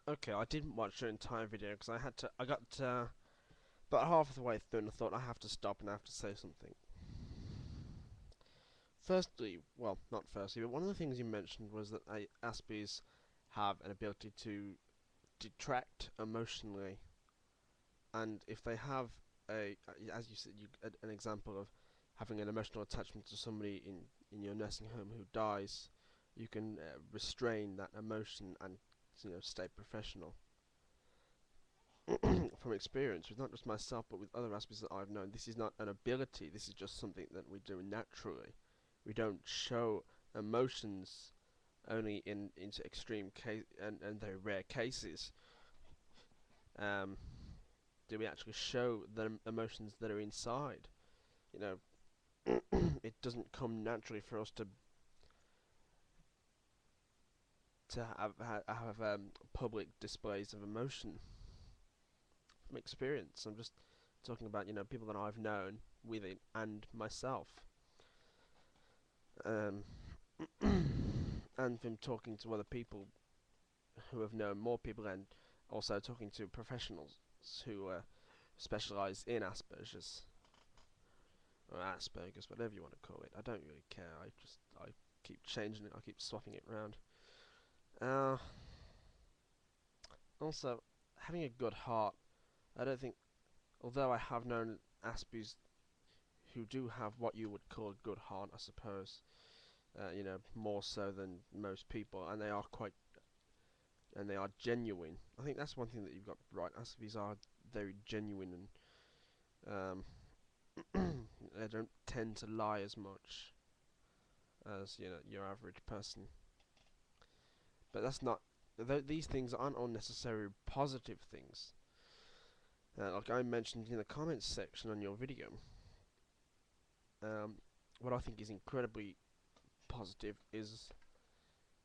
Okay, I didn't watch the entire video because I got about half of the way through and I thought I have to stop and I have to say something. Firstly, well, not firstly, but one of the things you mentioned was that Aspies have an ability to detract emotionally, and if they have as you said, an example of having an emotional attachment to somebody in your nursing home who dies, you can restrain that emotion and stay professional. From experience, with not just myself but with other aspects that I've known, this is not an ability. This is just something that we do naturally. We don't show emotions only into extreme case and very rare cases. Um, do we actually show the emotions that are inside? You know, it doesn't come naturally for us to have public displays of emotion from experience. I'm just talking about people that I've known with it and myself. Um, and from talking to other people who have known more people, and also talking to professionals who specialise in Asperger's, whatever you want to call it. I don't really care. I keep changing it. I keep swapping it around. Uh, Also, having a good heart. I don't think, although I have known Aspies who do have what you would call a good heart, I suppose. More so than most people, and they are genuine. I think that's one thing that you've got right. Aspies are very genuine, and they don't tend to lie as much as your average person. But that's not. These things aren't all necessarily positive things. Like I mentioned in the comments section on your video, um, what I think is incredibly positive is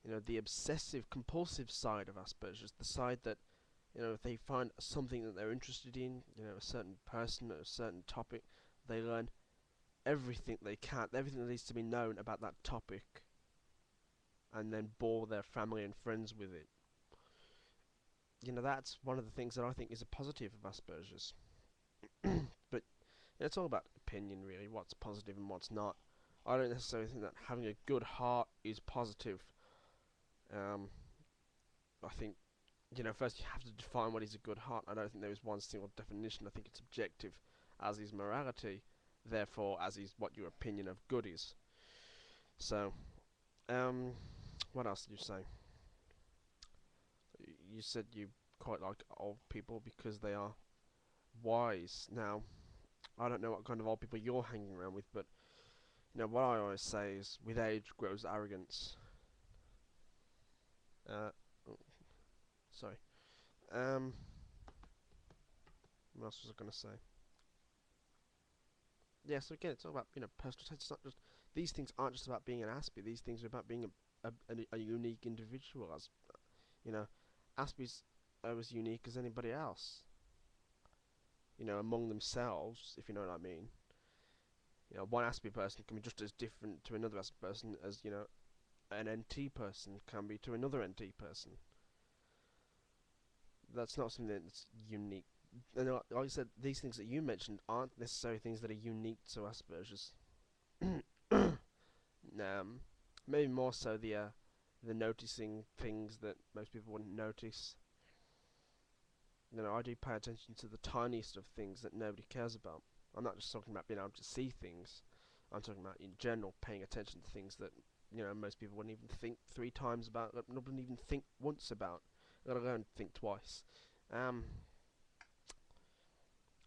the obsessive compulsive side of Asperger's, the side that if they find something that they're interested in, a certain person, a certain topic, they learn everything they can, everything that needs to be known about that topic, and then bore their family and friends with it. That's one of the things that I think is a positive of Asperger's. But it's all about opinion, really, what's positive and what's not. I don't necessarily think that having a good heart is positive. Um, I think first you have to define what is a good heart. I don't think there is one single definition. I think it's objective, as is morality. Therefore, as is what your opinion of good is. So, um, what else did you say? You said you quite like old people because they are wise. Now, I don't know what kind of old people you're hanging around with, but what I always say is, with age grows arrogance. Uh, oh, sorry. Um, what else was I going to say? Yeah, so again, it's all about personal taste. It's not just these things aren't just about being an Aspie. These things are about being a unique individual. As you know, Aspies are as unique as anybody else. Among themselves, if you know what I mean. One Aspie person can be just as different to another Aspie person as an NT person can be to another NT person. That's not something that's unique. And like I said, these things that you mentioned aren't necessarily things that are unique to Asperger's. Um, Maybe more so the noticing things that most people wouldn't notice. I do pay attention to the tiniest of things that nobody cares about. I'm not just talking about being able to see things. I'm talking about in general paying attention to things that most people wouldn't even think three times about, wouldn't even think once about, let alone think twice. Um,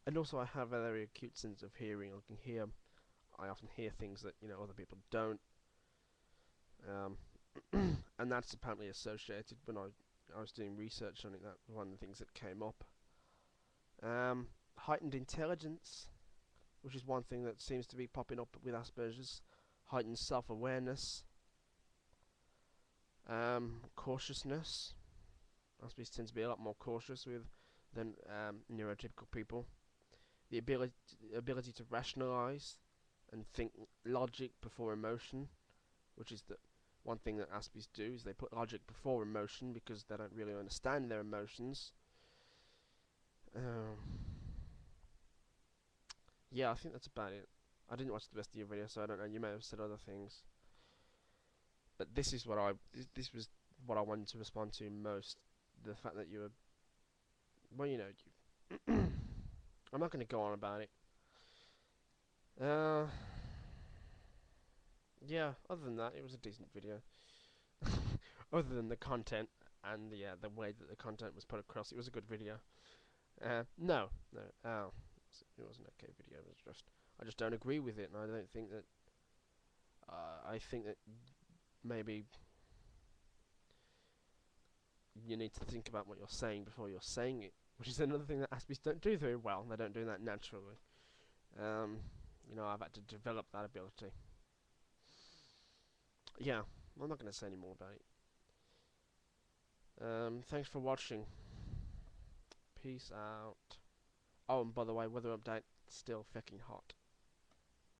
and also I have a very acute sense of hearing. I often hear things that other people don't. Um, and that's apparently associated when I was doing research on it. That was one of the things that came up. Heightened intelligence, which is one thing that seems to be popping up with Asperger's. Heightened self-awareness. Cautiousness. Aspers tend to be a lot more cautious than neurotypical people. The ability to rationalize and think logic before emotion, which is One thing that Aspies do is they put logic before emotion because they don't really understand their emotions. Um, yeah, I think that's about it. I didn't watch the rest of your video, so I don't know. You may have said other things, but this was what I wanted to respond to most. The fact that you were, well, you know, I'm not going to go on about it. Yeah. Other than that, it was a decent video. Other than the content and the way that the content was put across, it was a good video. No, no, it was an okay video. It was just I just don't agree with it, and I don't think that. I think that maybe you need to think about what you're saying before you're saying it, which is another thing that Aspies don't do very well. They don't do that naturally. Um, I've had to develop that ability. Yeah, I'm not going to say any more about it. Thanks for watching. Peace out. Oh, and by the way, weather update, still fucking hot.